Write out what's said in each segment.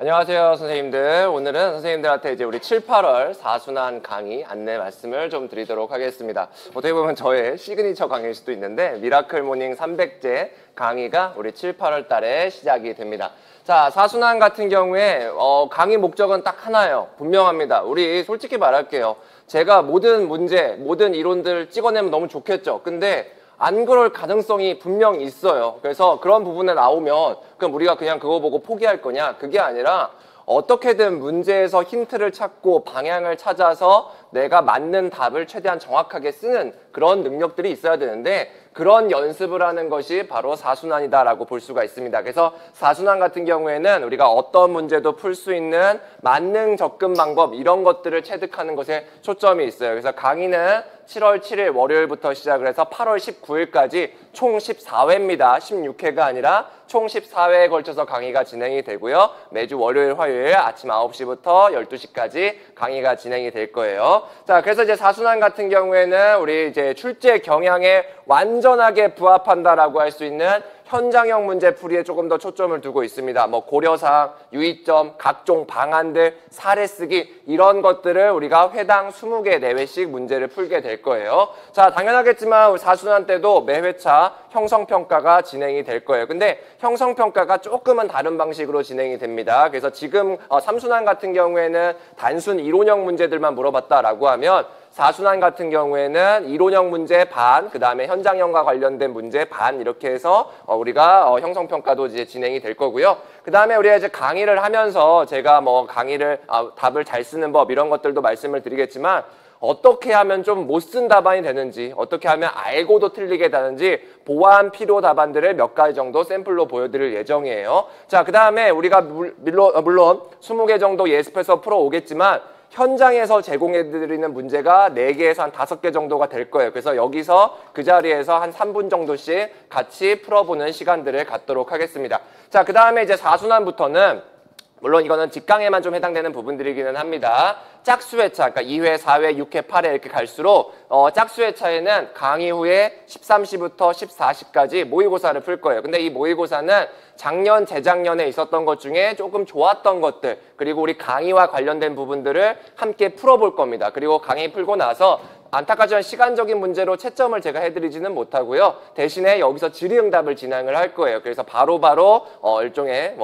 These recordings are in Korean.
안녕하세요, 선생님들. 오늘은 선생님들한테 이제 우리 7, 8월 사순환 강의 안내 말씀을 좀 드리도록 하겠습니다. 어떻게 보면 저의 시그니처 강의일 수도 있는데 미라클 모닝 300제 강의가 우리 7, 8월 달에 시작이 됩니다. 자, 사순환 같은 경우에 강의 목적은 딱 하나예요. 분명합니다. 우리 솔직히 말할게요. 제가 모든 문제, 모든 이론들 찍어내면 너무 좋겠죠. 근데 안 그럴 가능성이 분명 있어요. 그래서 그런 부분에 나오면 그럼 우리가 그냥 그거 보고 포기할 거냐? 그게 아니라 어떻게든 문제에서 힌트를 찾고 방향을 찾아서 내가 맞는 답을 최대한 정확하게 쓰는 그런 능력들이 있어야 되는데 그런 연습을 하는 것이 바로 사순환이다라고 볼 수가 있습니다. 그래서 사순환 같은 경우에는 우리가 어떤 문제도 풀 수 있는 만능 접근 방법 이런 것들을 체득하는 것에 초점이 있어요. 그래서 강의는 7월 7일 월요일부터 시작을 해서 8월 19일까지 총 14회입니다. 16회가 아니라 총 14회에 걸쳐서 강의가 진행이 되고요. 매주 월요일, 화요일 아침 9시부터 12시까지 강의가 진행이 될 거예요. 자, 그래서 이제 사순환 같은 경우에는 우리 이제 출제 경향에 완전하게 부합한다라고 할 수 있는 현장형 문제 풀이에 조금 더 초점을 두고 있습니다. 뭐 고려사항, 유의점, 각종 방안들, 사례 쓰기 이런 것들을 우리가 회당 20개 내외씩 문제를 풀게 될 거예요. 자, 당연하겠지만 우리 사순환 때도 매 회차 형성평가가 진행이 될 거예요. 근데 형성평가가 조금은 다른 방식으로 진행이 됩니다. 그래서 지금 삼순환 같은 경우에는 단순 이론형 문제들만 물어봤다라고 하면 사순환 같은 경우에는 이론형 문제 반, 그 다음에 현장형과 관련된 문제 반 이렇게 해서 우리가 형성평가도 이제 진행이 될 거고요. 그 다음에 우리가 이제 강의를 하면서 제가 뭐 강의를 답을 잘 쓰는 법 이런 것들도 말씀을 드리겠지만 어떻게 하면 좀 못 쓴 답안이 되는지, 어떻게 하면 알고도 틀리게 되는지 보완 필요 답안들을 몇 가지 정도 샘플로 보여드릴 예정이에요. 자, 그 다음에 우리가 물론 20개 정도 예습해서 풀어오겠지만 현장에서 제공해드리는 문제가 4개에서 한 5개 정도가 될 거예요. 그래서 여기서 그 자리에서 한 3분 정도씩 같이 풀어보는 시간들을 갖도록 하겠습니다. 자, 그 다음에 이제 사순환부터는 물론 이거는 직강에만 좀 해당되는 부분들이기는 합니다. 짝수회차, 그러니까 2회, 4회, 6회, 8회 이렇게 갈수록 짝수회차에는 강의 후에 13시부터 14시까지 모의고사를 풀 거예요. 근데 이 모의고사는 작년, 재작년에 있었던 것 중에 조금 좋았던 것들 그리고 우리 강의와 관련된 부분들을 함께 풀어볼 겁니다. 그리고 강의 풀고 나서 안타깝지만 시간적인 문제로 채점을 제가 해드리지는 못하고요. 대신에 여기서 질의응답을 진행을 할 거예요. 그래서 바로바로 일종의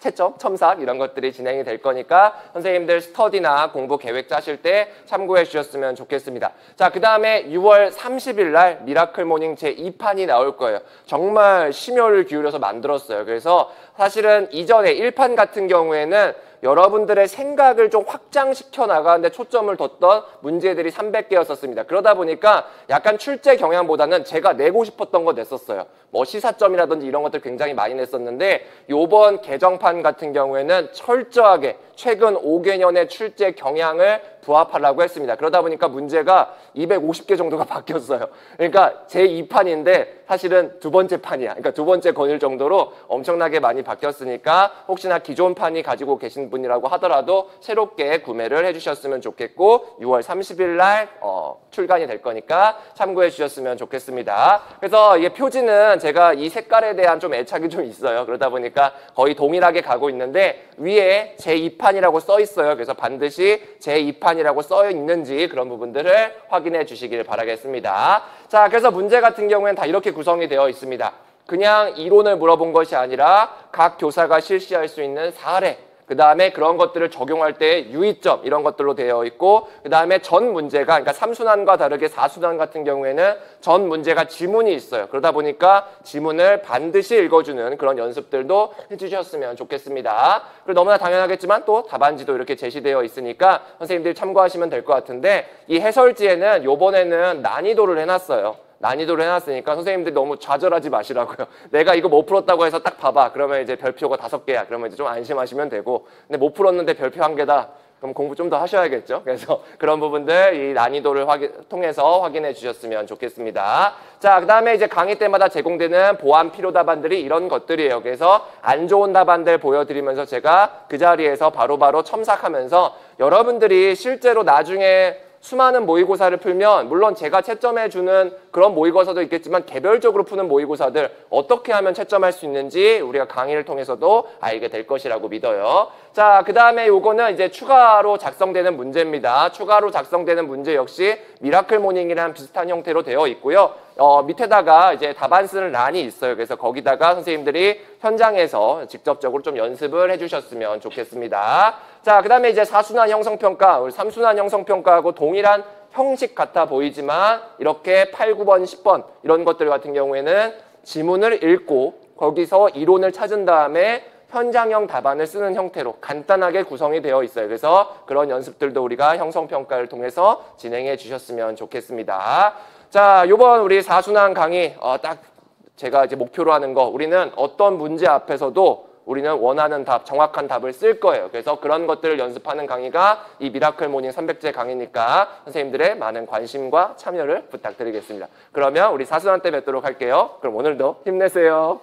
채점, 첨삭 이런 것들이 진행이 될 거니까 선생님들 스터디나 공부 계획 짜실 때 참고해 주셨으면 좋겠습니다. 자, 그 다음에 6월 30일 날 미라클 모닝 제2판이 나올 거예요. 정말 심혈을 기울여서 만들었어요. 그래서 사실은 이전에 1판 같은 경우에는 여러분들의 생각을 좀 확장시켜 나가는데 초점을 뒀던 문제들이 300개였었습니다. 그러다 보니까 약간 출제 경향보다는 제가 내고 싶었던 거 냈었어요. 뭐 시사점이라든지 이런 것들 굉장히 많이 냈었는데 요번 개정판 같은 경우에는 철저하게 최근 5개년의 출제 경향을 부합하려고 했습니다. 그러다 보니까 문제가 250개 정도가 바뀌었어요. 그러니까 제2판인데 사실은 두 번째 판이야. 그러니까 두 번째 거닐 정도로 엄청나게 많이 바뀌었으니까 혹시나 기존 판이 가지고 계신 분이라고 하더라도 새롭게 구매를 해주셨으면 좋겠고 6월 30일 날 출간이 될 거니까 참고해 주셨으면 좋겠습니다. 그래서 이게 표지는 제가 이 색깔에 대한 좀 애착이 좀 있어요. 그러다 보니까 거의 동일하게 가고 있는데 위에 제2판이라고 써 있어요. 그래서 반드시 제2판이라고 써 있는지 그런 부분들을 확인해 주시길 바라겠습니다. 자, 그래서 문제 같은 경우에는 다 이렇게 구성이 되어 있습니다. 그냥 이론을 물어본 것이 아니라 각 교사가 실시할 수 있는 사례, 그 다음에 그런 것들을 적용할 때 유의점 이런 것들로 되어 있고 그 다음에 전 문제가 그러니까 3순환과 다르게 4순환 같은 경우에는 전 문제가 지문이 있어요. 그러다 보니까 지문을 반드시 읽어주는 그런 연습들도 해주셨으면 좋겠습니다. 그리고 너무나 당연하겠지만 또 답안지도 이렇게 제시되어 있으니까 선생님들이 참고하시면 될 것 같은데 이 해설지에는 요번에는 난이도를 해놨어요. 난이도를 해놨으니까 선생님들이 너무 좌절하지 마시라고요. 내가 이거 못 풀었다고 해서 딱 봐봐. 그러면 이제 별표가 5개야. 그러면 이제 좀 안심하시면 되고. 근데 못 풀었는데 별표 1개다. 그럼 공부 좀 더 하셔야겠죠. 그래서 그런 부분들 이 난이도를 통해서 확인해 주셨으면 좋겠습니다. 자, 그 다음에 이제 강의 때마다 제공되는 보완 필요 답안들이 이런 것들이에요. 그래서 안 좋은 답안들 보여드리면서 제가 그 자리에서 바로바로 첨삭하면서 여러분들이 실제로 나중에 수많은 모의고사를 풀면 물론 제가 채점해주는 그런 모의고사도 있겠지만 개별적으로 푸는 모의고사들 어떻게 하면 채점할 수 있는지 우리가 강의를 통해서도 알게 될 것이라고 믿어요. 자, 그 다음에 요거는 이제 추가로 작성되는 문제입니다. 추가로 작성되는 문제 역시 미라클 모닝이랑 비슷한 형태로 되어 있고요. 밑에다가 이제 답안 쓰는 란이 있어요. 그래서 거기다가 선생님들이 현장에서 직접적으로 좀 연습을 해주셨으면 좋겠습니다. 자, 그 다음에 이제 4순환 형성평가, 우리 3순환 형성평가하고 동일한 형식 같아 보이지만 이렇게 8, 9번, 10번 이런 것들 같은 경우에는 지문을 읽고 거기서 이론을 찾은 다음에 현장형 답안을 쓰는 형태로 간단하게 구성이 되어 있어요. 그래서 그런 연습들도 우리가 형성평가를 통해서 진행해 주셨으면 좋겠습니다. 자, 요번 우리 4순환 강의 딱 제가 이제 목표로 하는 거, 우리는 어떤 문제 앞에서도 우리는 원하는 답, 정확한 답을 쓸 거예요. 그래서 그런 것들을 연습하는 강의가 이 미라클 모닝 300제 강의니까 선생님들의 많은 관심과 참여를 부탁드리겠습니다. 그러면 우리 4순환 때 뵙도록 할게요. 그럼 오늘도 힘내세요.